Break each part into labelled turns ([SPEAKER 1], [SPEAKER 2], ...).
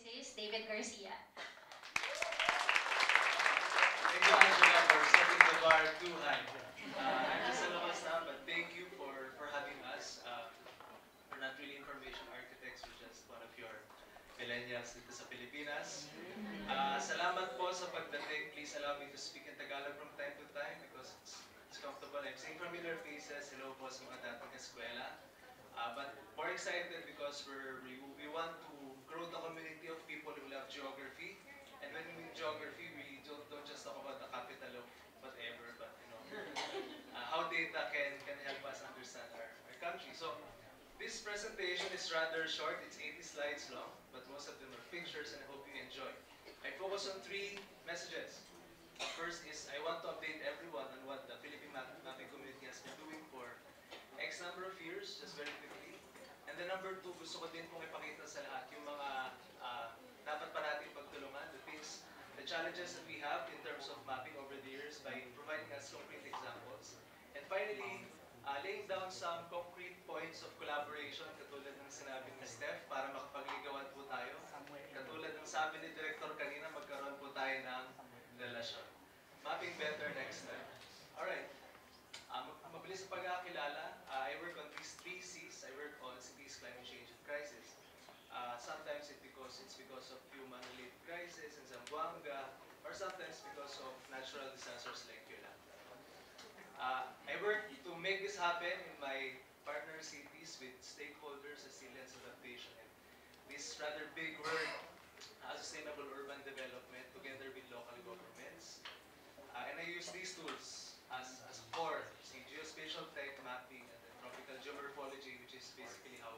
[SPEAKER 1] Crisis, David Garcia.
[SPEAKER 2] Thank you, Angela, for setting the bar too high. I'm just a local staff, but thank you for having us. We're not really information architects, we're just one of your millennials dito sa Pilipinas. Salamat po sa pagdating. Please allow me to speak in Tagalog from time to time because it's comfortable. I'm seeing familiar faces. Hello po sa mga dating eskwela. But more excited because we want to grow the community of people who love geography. And when we mean geography, we don't just talk about the capital of whatever, but how data can help us understand our country. So this presentation is rather short. It's 80 slides long, but most of them are pictures, and I hope you enjoy. I focus on three messages. First is I want to update everyone on what the Philippine mapping community has been doing for X number of years, just very quickly. And then number two, gusto ko din pong ipakita sa lahat yung mga dapat pa natin pagtulungan, the challenges that we have in terms of mapping over the years by providing us concrete examples. And finally, laying down some concrete points of collaboration, katulad ng sinabi ni Steph, para makapagligawan po tayo. Katulad ng sabi ni Director kanina, magkaroon po tayo ng relasyon. Mapping better next time. Alright. Mabilis sa pagkakilala, I work on these three C's. I work on cities, climate change, and crisis. Sometimes it's because of human-related crisis in Zamboanga, or sometimes because of natural disasters like Guiuan. I work to make this happen in my partner cities with stakeholders, resilience, adaptation, and this rather big word, sustainable urban development, together with local governments. And I use these tools as core, see, geospatial tech mapping and then tropical geomorphology, which is basically how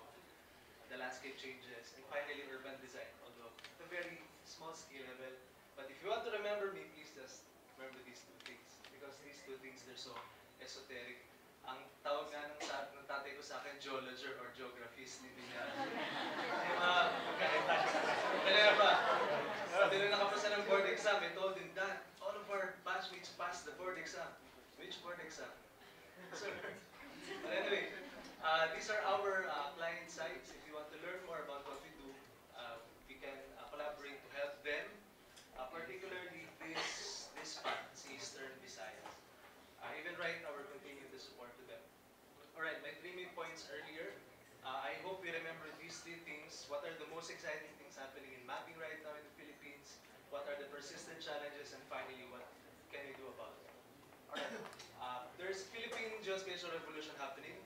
[SPEAKER 2] the landscape changes, and finally urban design, although at a very small scale level. But if you want to remember me, please just remember these two things, because these two things, they're so esoteric. Ang tawag nga ng tatay ko sa akin, geologer or geographist, hindi niya. Yung mga pagkaita. Kaya ba? Sabi nung nakapasa ng board exam, I told him that all of our batchmates passed the board exam. Which board exam? So, but anyway, these are our client sites. If you want to learn more about what we do, we can collaborate to help them, particularly this part, Eastern Visayas. Even right now, we're continuing to support to them. Alright, my three main points earlier. I hope you remember these three things. What are the most exciting things happening in mapping right now in the Philippines? What are the persistent challenges? And finally, what can we do about it? Alright, there's Philippine geospatial revolution happening,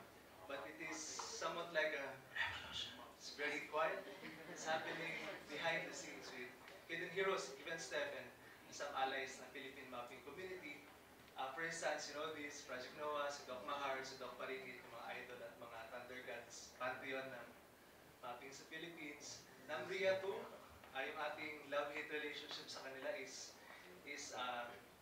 [SPEAKER 2] but it is somewhat like a revolution. It's very quiet. It's happening behind the scenes with hidden heroes, even Steph and some allies ng Philippine mapping community. For instance, you know this, Project Noah, si Doc Mahar, si Doc Paringit, mga idol at mga thunder gods, pantheon ng mapping sa Philippines. Namria 2, yung ating love-hate relationship sa kanila is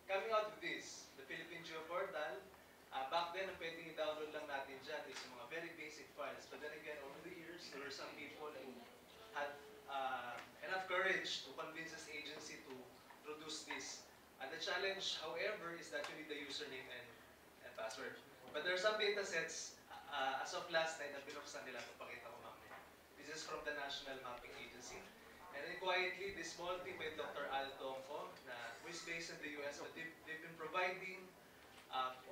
[SPEAKER 2] coming out of this, the Philippine Geoportal. Back then, ang pwedeng i-download lang natin dyan is yung mga very basic files. But then again, over the years, there were some people who had enough courage to convince this agency to produce this. And the challenge, however, is that you need the username and password. But there are some data sets, as of last night, na binuksan nila, papakita ko mamaya. This is from the National Mapping Agency. And then quietly, this small team by Dr. Al Tongco, who is based in the US, but they've been providing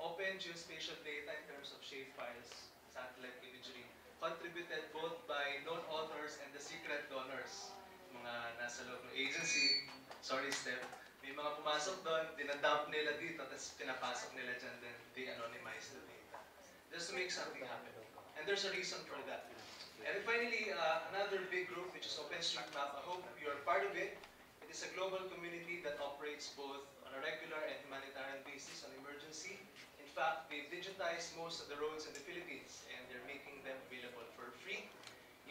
[SPEAKER 2] open geospatial data in terms of shapefiles, satellite imagery, contributed both by known authors and the secret donors. Mga nasa loob ng agency, sorry Steph, may mga pumasok doon, dinadump nila dito, tapos pinapasok nila dyan, then they anonymize the data. Just to make something happen. And there's a reason for that. And then finally, another big group, which is OpenStreetMap. I hope you're part of it. It is a global community that operates both on a regular and humanitarian basis on emergency. In fact, they've digitized most of the roads in the Philippines, and they're making them available for free.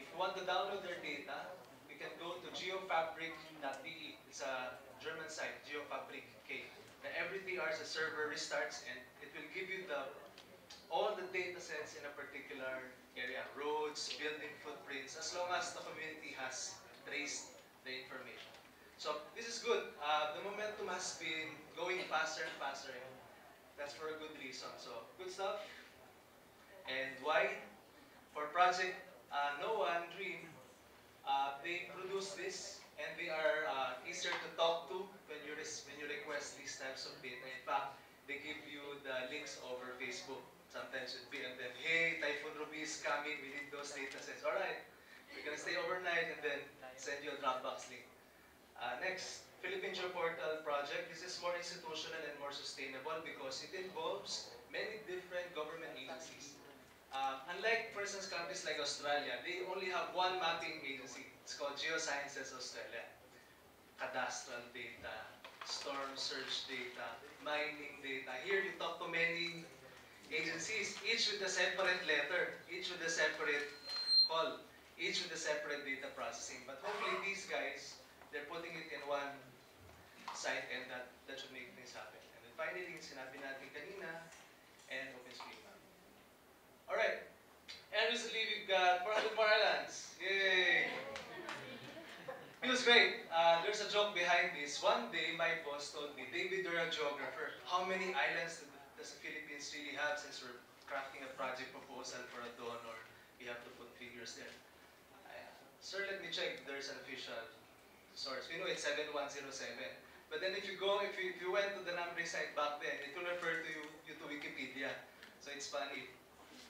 [SPEAKER 2] If you want to download their data, you can go to geofabric.de. It's a German site, Geofabric K. Now, every 3 hours, the server restarts, and it will give you all the data sets in a particular area, roads, building footprints, as long as the community has traced the information. So this is good. The momentum has been going faster and faster. That's for a good reason. So good stuff. And why? For Project Noah and Dream, they produced this, and coming, we need those data sets. Alright, we're gonna stay overnight and then send you a Dropbox link. Next, Philippine Geoportal project. This is more institutional and more sustainable because it involves many different government agencies. Unlike, for instance, countries like Australia, they only have one mapping agency. It's called Geosciences Australia. Cadastral data, storm surge data, mining data. Here you talk to many agencies, each with a separate letter, each with a separate call, each with a separate data processing. But hopefully these guys, they're putting it in one site and that should make things happen. And then finally, yung sinabi natin kanina, and OpenStreetMap. Alright, and recently we've got 400 more islands. Yay! Feels great. There's a joke behind this. One day, my boss told me, David, you're a geographer. How many islands does the Philippines really have since we're crafting a project proposal for a donor? We have to put figures there. Sir, let me check. There's an official source. We know it's 7107. But then if you went to the numbering site back then, it will refer to you to Wikipedia. So it's funny.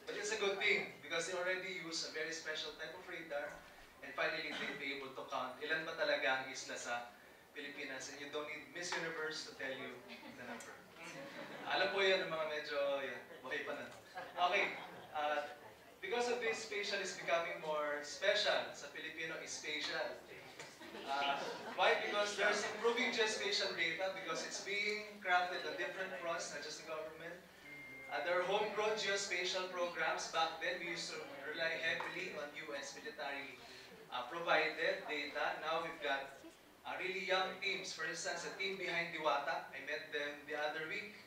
[SPEAKER 2] But it's a good thing because they already use a very special type of radar. And finally, they'll be able to count ilan ba talaga ang isla sa Pilipinas. And you don't need Miss Universe to tell you the number. Alam po yan, mga medyo, buhay pa na. Okay, because of this, spatial is becoming more special. Sa Filipino is spatial. Why? Because there's improving geospatial data because it's being crafted on different fronts, not just the government. There are homegrown geospatial programs. Back then, we used to rely heavily on US military provided data. Now we've got really young teams. For instance, a team behind Diwata, I met them the other week.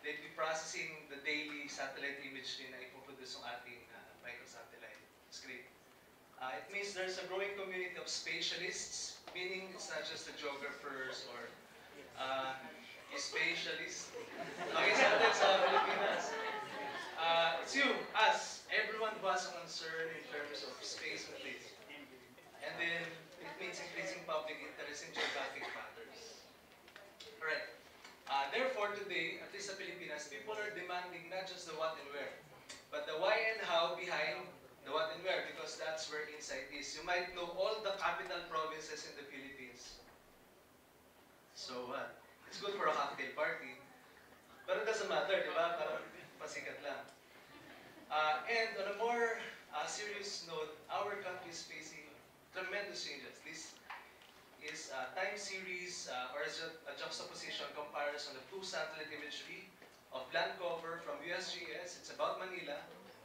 [SPEAKER 2] They'll be processing the daily satellite imagery na ipoproduce ng ating microsatellite. It's great. It means there's a growing community of spatialists, meaning it's not just the geographers or spatialists. Okay, sometimes sa Pilipinas. It's you, us, everyone who has a concern in terms of space and place. And then, it means increasing public interest in geographic matters. Alright. Therefore, today, at least sa Pilipinas, people are demanding not just the what and where, but the why and how behind the what and where, because that's where insight is. You might know all the capital provinces in the Philippines. So what? It's good for a cocktail party. But it doesn't matter, di ba? Parang pasikat lang. And on a more serious note, our country is facing tremendous changes. This is a time series or a juxtaposition comparison of two satellite imagery of land cover from USGS. It's about Manila.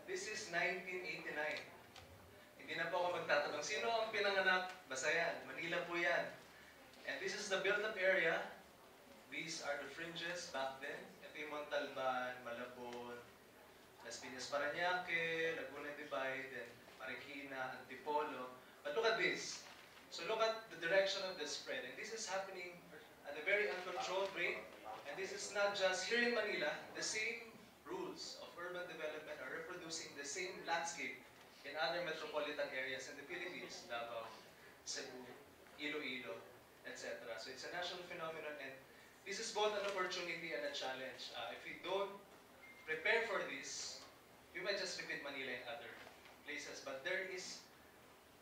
[SPEAKER 2] This is 1989. Hindi na po ako magtatanong, sino ang pinanganak? Basta yan, Manila po yan. And this is the built-up area. These are the fringes back then. Ito yung Montalban, Malabon, Las Piñas, Parañaque, Laguna Divide, then Marikina, Antipolo. But look at this. So look at the direction of the spread. And this is happening at a very uncontrolled rate. And this is not just here in Manila. The same rules of urban development are reproducing the same landscape in other metropolitan areas in the Philippines, Davao, Cebu, Iloilo, etc. So it's a national phenomenon, and this is both an opportunity and a challenge. If we don't prepare for this, we might just repeat Manila in other places. But there is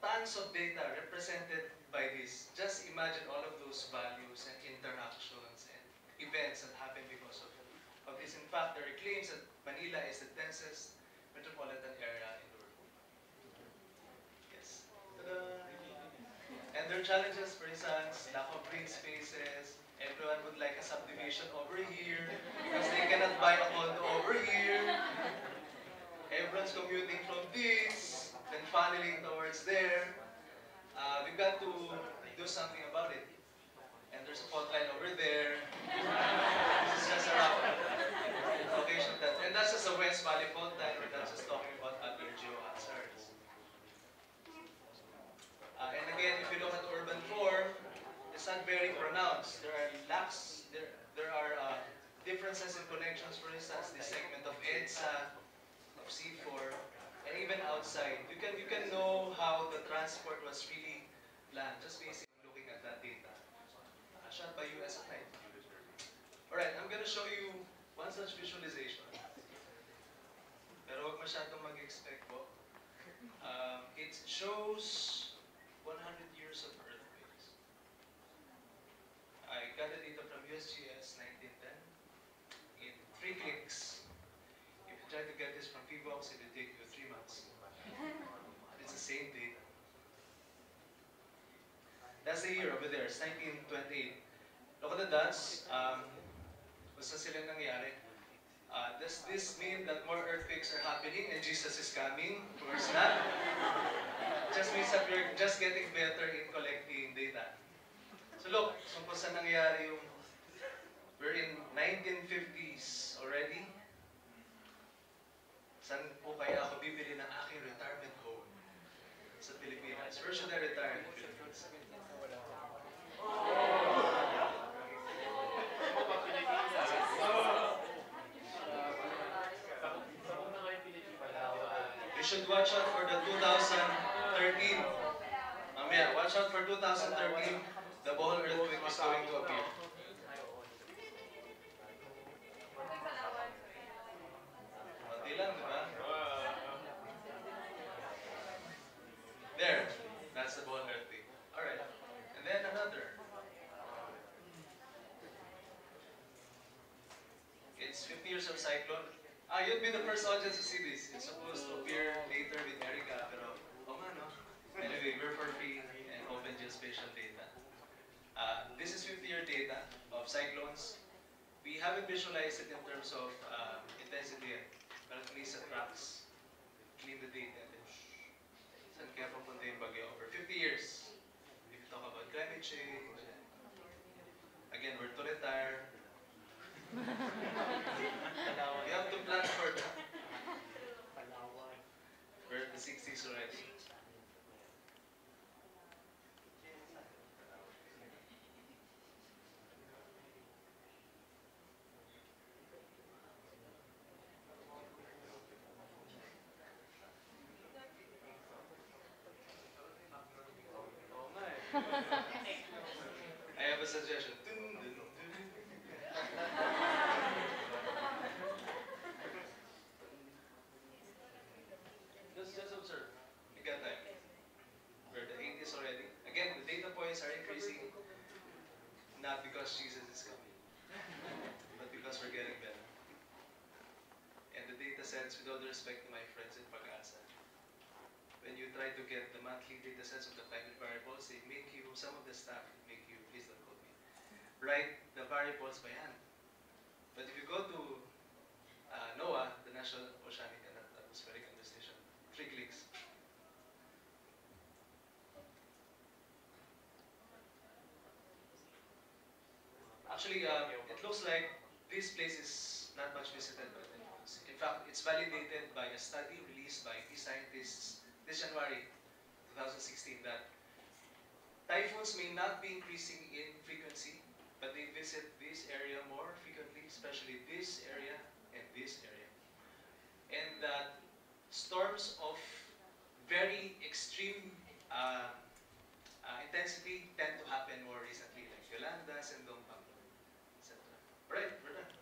[SPEAKER 2] tons of data represented by this. Just imagine all of those values and interactions and events that happen because of this. In fact, there are claims that Manila is the densest metropolitan area in the world. Yes. Ta-da! And there are challenges, for instance, lack of green spaces. Everyone would like a subdivision over here because they cannot buy a condo over here. Everyone's commuting from this, then funneling towards there. We've got to do something about it. And there's a fault line over there. This is just a rough location of that. And that's just a West Valley fault line. We're not just talking about other geo-hazards. And again, if you look at urban form, it's not very pronounced. There are lacks. There are differences in connections. For instance, this segment of EDSA, of C4, and even outside. You can know how the transport was really planned just basically looking at that data. Shot by US at night. Alright, I'm gonna show you one such visualization. Pero huwag masyadong mag-expect po. shows 100 years of earthquakes. I got the data from USGS 1910 in 3 clicks. If you try to get this from PBOX, it will take you 3 months. It's the same data. That's the year over there. It's 1928. Look at the dots. Basta sila nangyari. Does this mean that more earthquakes are happening and Jesus is coming? Of course not. Just means that we're just getting better in collecting data. So look, kung saan nangyari yung, we're in 1950s already. Saan po kaya ako bibili ng aking retirement home sa Pilipinas? Where should I retire in the Philippines? You should watch out for the 2013. Watch out for 2013. The Bohol earthquake is going to appear. Mati lang, di ba? There. That's the Bohol earthquake. Alright. And then another. It's 50 years of cyclone. You'd be the first audience to see this. It's supposed to appear later with Erica, pero no? Anyway, we're for free and open geospatial data. This is 50-year data of cyclones. We haven't visualized it in terms of intensity yet, but at least at tracks. Clean the data. Saan kaya papunta yung bagyo over 50 years? If you talk about climate change, again, we're to retire. You have to plan for that. We're at the 60s already. I have a suggestion. Just observe. You got time. We're at the 80s already. Again, the data points are increasing, not because Jesus is coming, but because we're getting better. And the data sets, with all due respect to my friends in Pag-asa, when you try to get the monthly data sets of the climate variables, they make you, some of the staff make you, please don't quote me, write the variables by hand. But if you go to NOAA, the National Oceanic and Atmospheric Administration, 3 clicks. Actually, it looks like this place is not much visited by typhoons. In fact, it's validated by a study released by key scientists this January 2016 that typhoons may not be increasing in frequency, but they visit this area more frequently, especially this area and this area. And that storms of very extreme intensity tend to happen more recently, like Yolanda, Zamboanga, etc. Alright, we're done.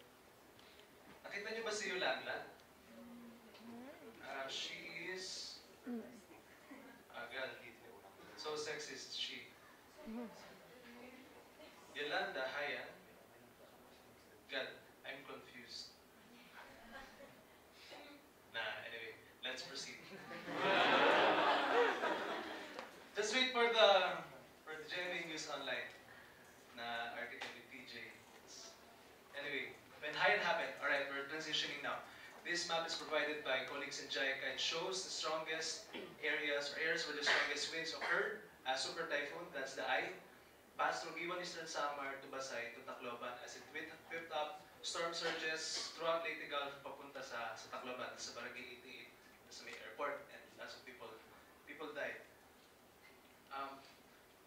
[SPEAKER 2] Nakita niyo ba si Yolanda? She is so sexist, she. Yolanda, Haya. God, I'm confused. Anyway, let's proceed. Just wait for the GMA News Online article with TJ. Anyway, when Haiyan happened, alright, we're transitioning now. This map is provided by colleagues in JICA. It shows the strongest areas where the strongest winds occurred. Super typhoon, that's the eye, passed through Guiuan, Eastern Samar to Basay to Tacloban as it whipped up storm surges throughout Leyte Gulf papunta sa Tacloban, sa Barangay 88, sa may airport, and lots of people died.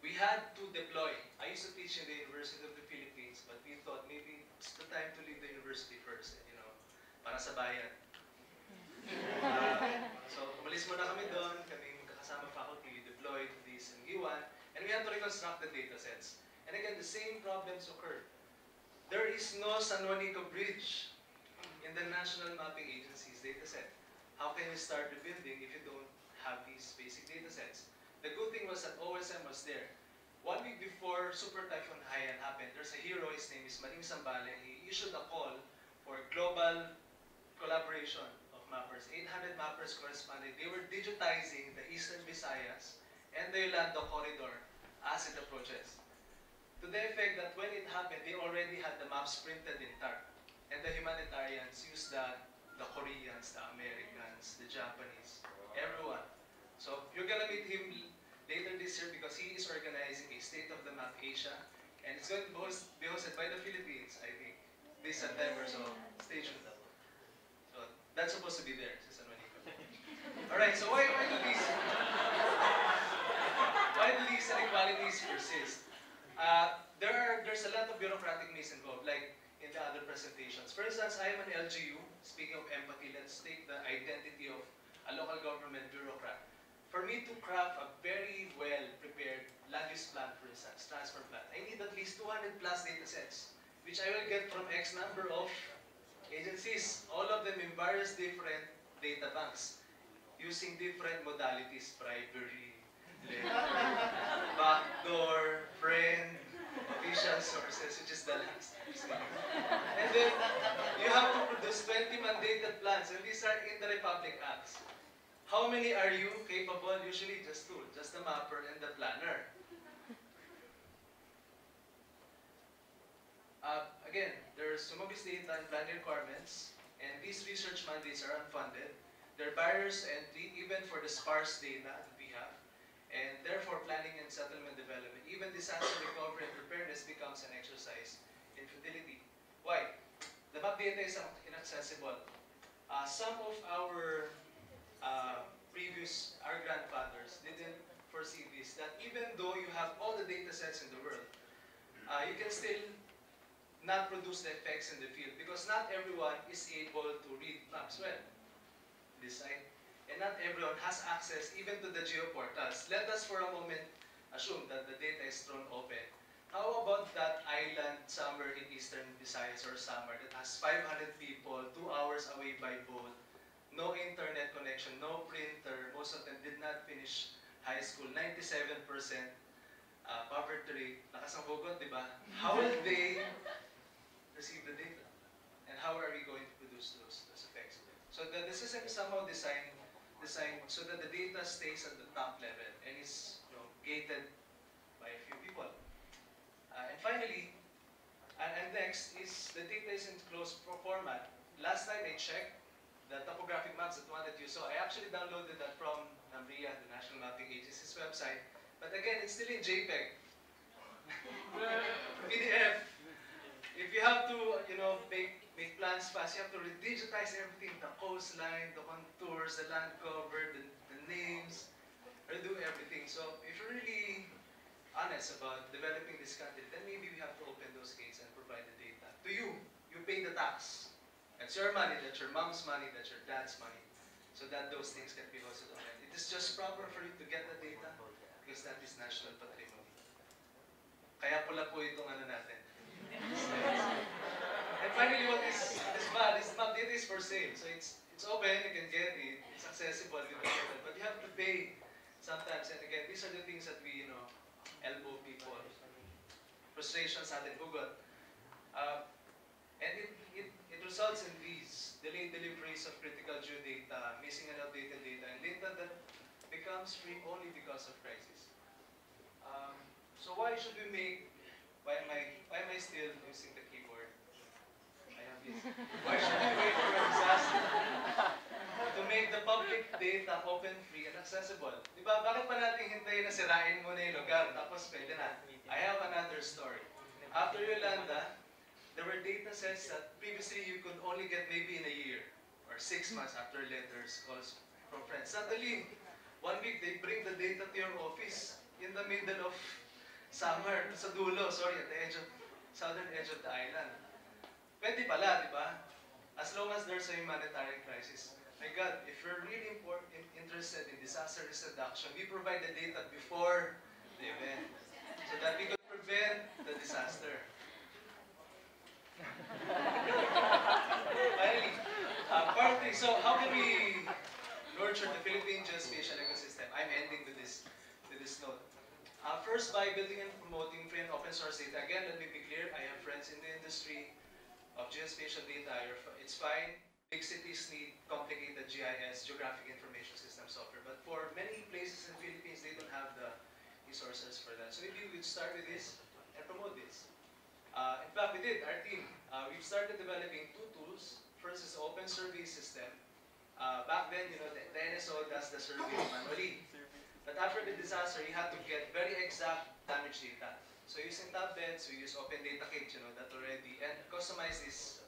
[SPEAKER 2] We had to deploy. I used to teach in the University of the Philippines, but we thought maybe it's the time to leave the university first, para sa bayan. So, umalis muna kami doon, kaming kasama faculty, we deployed this in Guiuan, and we had to reconstruct the data sets. And again, the same problems occurred. There is no San Juanico Bridge in the National Mapping Agency's data set. How can you start rebuilding if you don't have these basic data sets. The good thing was that OSM was there. 1 week before Super Typhoon Haiyan happened, there's a hero, his name is Maring Sambale. He issued a call for global collaboration of mappers. 800 mappers corresponded. They were digitizing the Eastern Visayas and the Yolanda corridor as it approaches. To the effect that when it happened, they already had the maps printed in TARC. And the humanitarians used that, the Koreans, the Americans, the Japanese, everyone. So you're gonna meet him later this year because he is organizing a State of the Map Asia, and it's going to be hosted by the Philippines, I think, this September, so stay tuned. So that's supposed to be there, sa San Juanico. Alright, so why do these inequalities persist? There's a lot of bureaucratic needs involved, like in the other presentations. For instance, I am an LGU. Speaking of empathy, let's take the identity of a local government bureaucrat. For me to craft a very well-prepared land use plan, for instance, transfer plan, I need at least 200 plus data sets, which I will get from X number of agencies, all of them in various different data banks, using different modalities, bribery, letter, backdoor, friend, official sources, which is the last. And then, you have to produce 20 mandated plans, and these are in the Republic Acts. How many are you capable? Usually just two, just the mapper and the planner. Again, there's sumabis data and planning requirements, and these research mandates are unfunded. There are barriers to entry, even for the sparse data that we have, and therefore planning and settlement development, even disaster recovery and preparedness becomes an exercise in futility. Why? The map data is inaccessible. Some of our our grandfathers didn't foresee this, that even though you have all the data sets in the world, you can still not produce the effects in the field because not everyone is able to read maps well, this side, and not everyone has access even to the geoportals. Let us for a moment assume that the data is thrown open. How about that island somewhere in Eastern Visayas or Samar that has 500 people, 2 hours away by boat, no internet connection, no printer, most of them did not finish high school, 97% poverty rate, lakas ang hugot, di ba? How will they receive the data? And how are we going to produce those effects? So the system is somehow designed so that the data stays at the top level and is gated by a few people. And finally, and next is the data is in closed format. Last time I checked, the topographic maps, that one that you saw, I actually downloaded that from NAMRIA, the National Mapping Agency's website. But again, it's still in JPEG. PDF. If you have to, make plans fast, you have to digitize everything, the coastline, the contours, the land cover, the names, redo everything. So if you're really honest about developing this country, then maybe we have to open those gates and provide the data. To you, you pay the tax. That's your money, that's your mom's money, that's your dad's money. So that those things can be hosted online. It is just proper for you to get the data because that is national patrimony. Kaya pula po itong natin. And finally, what is bad? This map data is for sale. So it's open, you can get it, it's accessible, you can get it. But you have to pay sometimes. And again, these are the things that we, elbow people. Frustrations natin hugot. And it results in these delayed deliveries of critical geodata, missing and outdated data, and data that becomes free only because of crisis. So why should we make? Why am I still using the keyboard? I have this. Why should we wait for a disaster to make the public data open, free, and accessible? Diba? Bakit pa natin hintayin na sirain muna yung lugar tapos pwede na? I have another story. After Yolanda, there were data sets that previously you could only get maybe in a year or 6 months after letters, calls from friends. Suddenly, 1 week they bring the data to your office in the middle of summer, sa dulo, at the southern edge of the island. Pwede pala, di ba? As long as there's a humanitarian crisis. My God, if you're really interested in disaster risk reduction, we provide the data before the event so that we could prevent the disaster. Finally, part 3. So how can we nurture the Philippine geospatial ecosystem? I'm ending with this note. First, by building and promoting free and open source data. Again, let me be clear, I have friends in the industry of geospatial data. It's fine. Big cities need complicated GIS, geographic information system software. But for many places in the Philippines, they don't have the resources for that. So maybe we'd start with this and promote this. In fact, we did, our team. We've started developing two tools. First is the open survey system. Back then, the NSO does the survey manually. But after the disaster, you had to get very exact damage data. So using tablets, we use Open Data Kit, that already, and customize this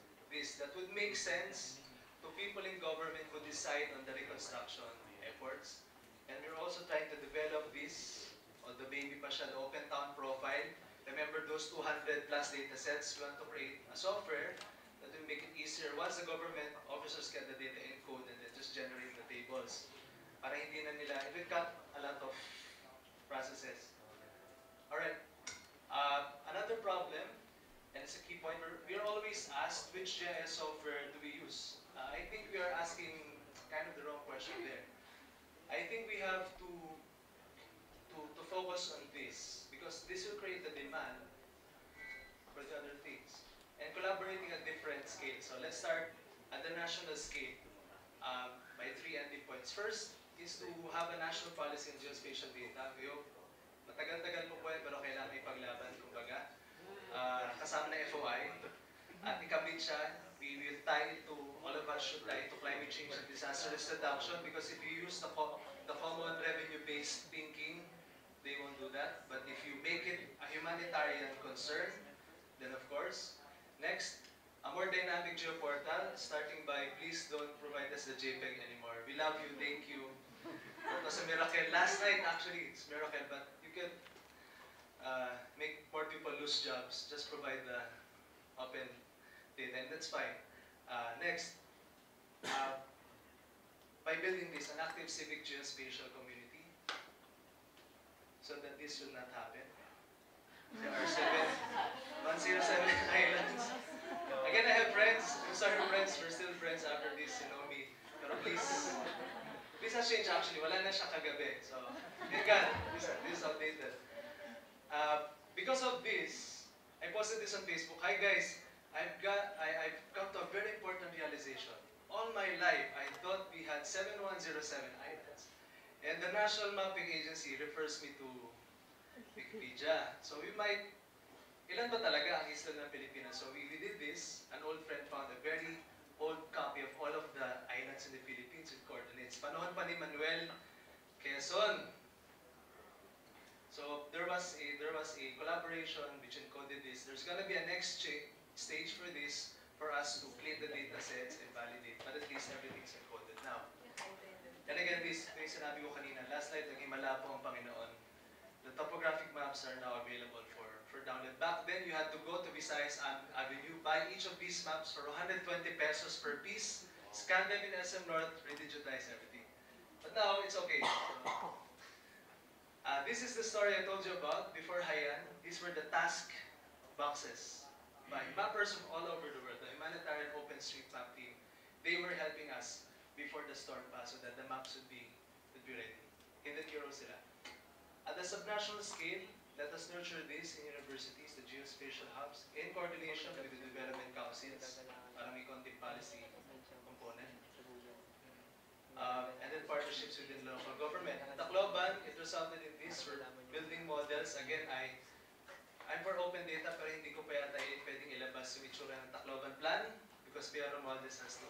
[SPEAKER 2] that would make sense to people in government who decide on the reconstruction efforts. And we're also trying to develop this, on the baby pa siya, the Open Town Profile. Remember those 200 plus data sets, we want to create a software that will make it easier once the government officers get the data in code and then just generate the tables. Para hindi na nila, it will cut a lot of processes. Alright, another problem, and it's a key point, we're always asked which GIS software do we use. I think we are asking kind of the wrong question there. I think we have to focus on this, because this will create the demand for the other things. And collaborating at different scales. So let's start at the national scale by 3 ending points. First is to have a national policy on geospatial data. Matagal-tagal po po pero kailangan ipaglaban, kumbaga. Kasama na FOI. At ikabit siya, we will tie it to, all of us should tie it to climate change and disaster risk reduction, because if you use the common revenue-based thinking, they won't do that. But if you make it a humanitarian concern, then of course. Next, a more dynamic geoportal, starting by please don't provide us the JPEG anymore. We love you, thank you. It was a miracle. Last night, actually, it's a miracle, but you can make more people lose jobs. Just provide the open data, and that's fine. Next, by building this, an active civic geospatial community, so that this will not happen. There are 107 islands. Again, I have friends. I'm sorry, friends. We're still friends after this, me. Pero please has changed actually. Wala na siya kagabi. So, thank God, this is outdated. Because of this, I posted this on Facebook. Hi guys, I've come to a very important realization. All my life, I thought we had 7107 islands. And the National Mapping Agency refers me to Wikipedia. So we might, ilan ba talaga ang isla ng Pilipinas? So we did this. An old friend found a very old copy of all of the islands in the Philippines with coordinates. Panahon pa ni Manuel Quezon. So there was a collaboration which encoded this. There's gonna be a next stage for this, for us to clean the data sets and validate. But at least everything's encoded now. And again, this sinabi ko kanina, last night naging malabo ang Panginoon. The topographic maps are now available for download. Back then, you had to go to Visayas Avenue, buy each of these maps for 120 pesos per piece, scan them in SM North, redigitize everything. But now, it's okay. This is the story I told you about before Haiyan. These were the task boxes by mappers from all over the world, the humanitarian OpenStreetMap team. They were helping us before the storm passed so that the maps would be ready. Hidden heroes sila. At the subnational scale, let us nurture this in universities, the geospatial hubs, in coordination with the development councils, para may konting policy component. And then partnerships within local government. At Tacloban, it resulted in this. We're building models. Again, I'm for open data, pero hindi ko pa yata pwedeng ilabas yung itsura ng Tacloban plan because Piano Models has to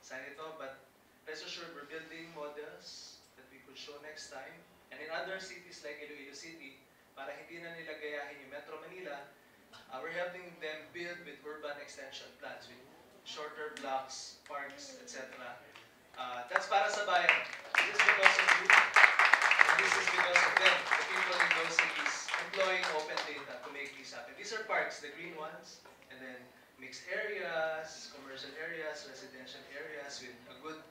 [SPEAKER 2] sign it off. But rest assured, we're building models that we could show next time. And in other cities like Iloilo City, para hindi na nila gayahin yung Metro Manila, we're helping them build with urban extension plans, with shorter blocks, parks, etc. That's para sa bayan. This is because of you. And this is because of them, the people in those cities, employing open data to make these happen. These are parks, the green ones, and then mixed areas, commercial areas, residential areas with a good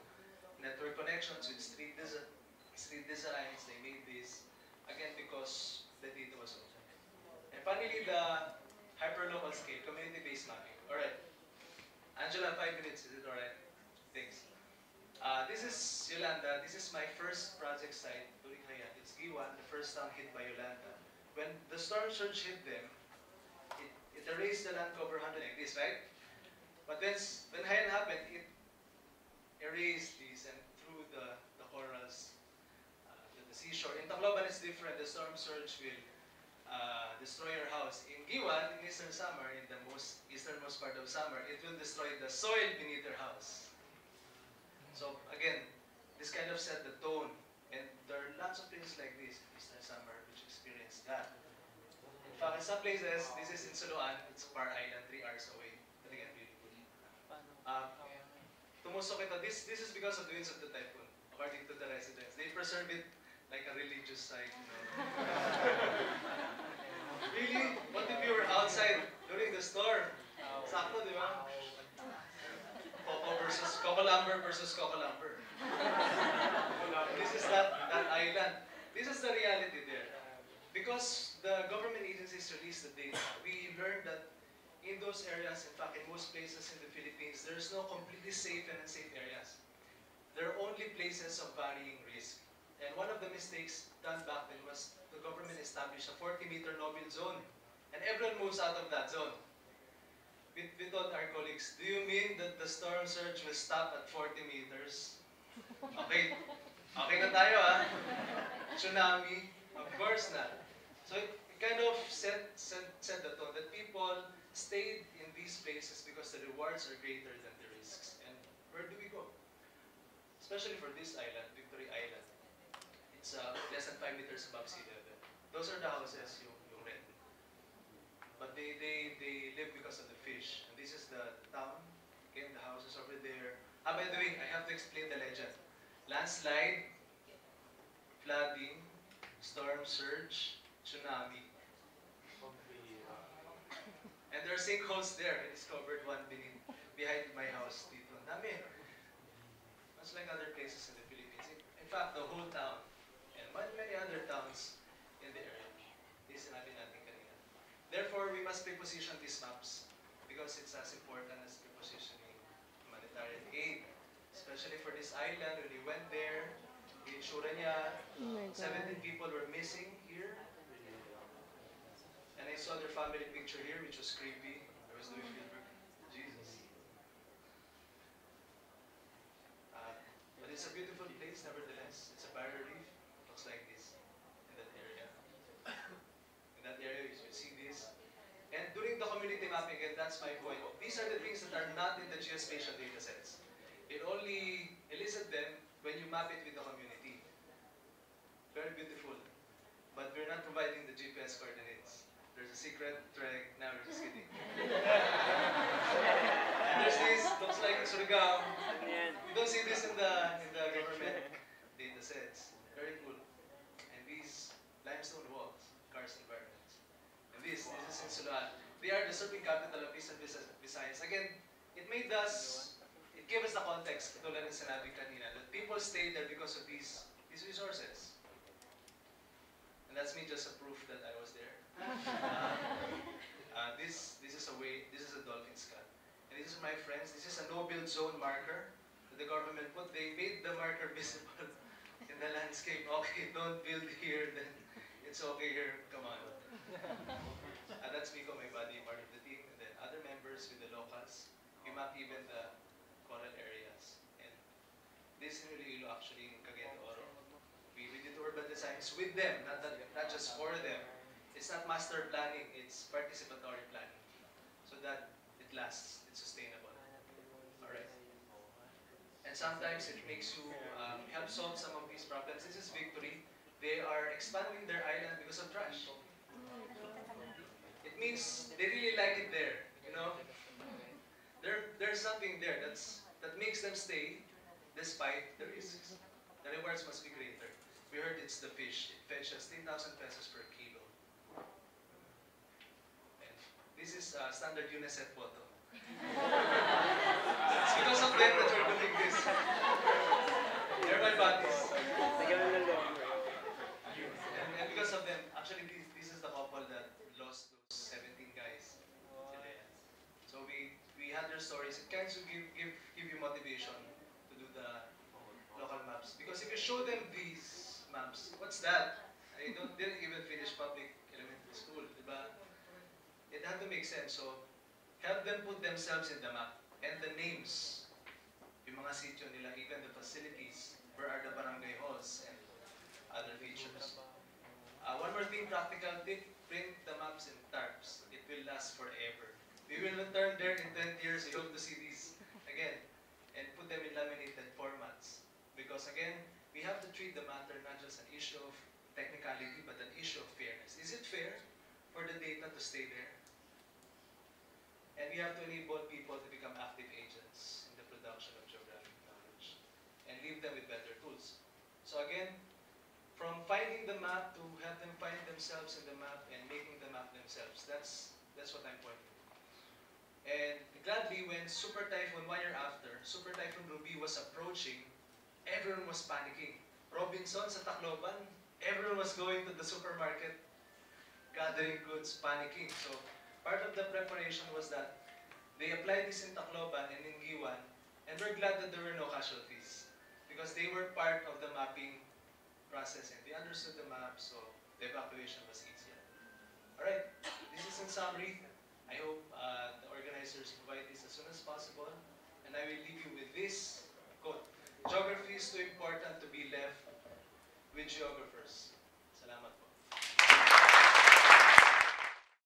[SPEAKER 2] network connections with street designs. They made this, again, because the data was open. And finally, the hyperlocal scale, community-based mapping. Alright. Angela, 5 minutes, is it alright? Thanks. This is Yolanda. This is my first project site during Haiyan. Guiuan, the first town hit by Yolanda. When the storm surge hit them, it erased the land cover 100 like this, right? But then, when Haiyan happened, it erased these and threw the corals to the seashore. In Tacloban, it's different. The storm surge will destroy your house. In Guiuan, in eastern Samar, in the most easternmost part of Samar, it will destroy the soil beneath your house. So again, this kind of set the tone. And there are lots of places like this in eastern Samar which experience that. In fact, in some places, this is in Suluan, it's Par Island, 3 hours away. But again, beautiful. Tumusok ito. This is because of the winds of the typhoon, according to the residents. They preserve it like a religious site, you know. Really? What if you were outside during the storm? Sakto, di ba? Coco lumber versus Coco lumber. This is that island. This is the reality there. Because the government agencies released the data, we learned that in those areas, in fact, in most places in the Philippines, there's no completely safe and unsafe areas. There are only places of varying risk. And one of the mistakes done back then was the government established a 40-meter no-build zone. And everyone moves out of that zone. We told our colleagues, do you mean that the storm surge will stop at 40 meters? Okay. Okay na tayo, ah. Tsunami? Of course not. So it kind of set the tone that people stayed in these places because the rewards are greater than the risks. And where do we go? Especially for this island, Victory Island. It's less than 5 meters above sea level. Those are the houses yung rent. But they live because of the fish. And this is the town. Again, the houses over there. By the way, I have to explain the legend. Landslide, flooding, storm surge, tsunami. And there are sinkholes there. I discovered one behind my house dito. Dami. Much like other places in the Philippines. In fact, the whole town and many other towns in the area. This sinabi natin kanina. Therefore, we must preposition these maps because it's as important as prepositioning humanitarian aid. Especially for this island, when we went there, the insura niya, 17 people were missing here. And I saw their family picture here, which was creepy. I was doing fieldwork. Jesus. But it's a beautiful place, nevertheless. It's a barrier reef. It looks like this in that area. In that area, you see this. And during the community mapping, and that's my point, these are the things that are not in the geospatial data sets. It only elicits them when you map it with the community. Very beautiful. But we're not providing the GPS coordinates. There's a secret track. Now we're just kidding. And there's this, looks like Surigao. You don't see this in the government data sets. Very cool. And these limestone walls, karst environments. And this is in Suluan. They are the surfing capital of Eastern Visayas. Again, it made us, it gave us the context, tulad ng sinabi kanina, that people stay there because of these resources. And that's me just a proof that I was there. This is a dolphin skull. And this is my friends, this is a no-build zone marker that the government put. They made the marker visible in the landscape. Okay, don't build here, then it's okay here, come on. That's Miko, my buddy, part of the team, and then other members with the locals. We map even the coral areas. And this in Iloilo, actually, in Cagayan De Oro. We did urban designs with them, not just for them. It's not master planning, it's participatory planning. So that it lasts, it's sustainable. Alright. And sometimes it makes you help solve some of these problems. This is Victory. They are expanding their island because of trash. It means they really like it there, you know? There's something there that makes them stay despite the risks. The rewards must be greater. We heard it's the fish. It fetches 10,000 pesos per kilo. And this is standard UNICEF photo. It's because of them that we're doing this. They're my buddies. And because of them, actually this is the couple that lost those 17 guys. So we had their stories. It kind of give you motivation to do the local maps. Because if you show them these maps, what's that? They didn't even finish public elementary school, di ba? It had to make sense. So, help them put themselves in the map and the names, yung mga sitio nila, even the facilities, where are the barangay halls and other features. One more thing, practical tip, print the maps in tarps. It will last forever. We will return there in 20 years. We hope to see these again and put them in laminated formats. Because again, we have to treat the matter not just an issue of technicality, but an issue of fairness. Is it fair for the data to stay there? And we have to enable people to become active agents in the production of geographic knowledge and leave them with better tools. So again, from finding the map to have them find themselves in the map and making the map themselves. That's what I'm pointing to. And gladly, when Super Typhoon 1 year after, Super Typhoon Ruby was approaching, everyone was panicking. Robinson sa Tacloban, everyone was going to the supermarket, gathering goods, panicking. So part of the preparation was that they applied this in Tacloban and in Guiuan, and we're glad that there were no casualties because they were part of the mapping process and they understood the map, so the evacuation was easier. Alright, this is in summary. I hope the organizers provide this as soon as possible, and I will leave you with this quote. Geography is too important to be left with geographers. Salamat.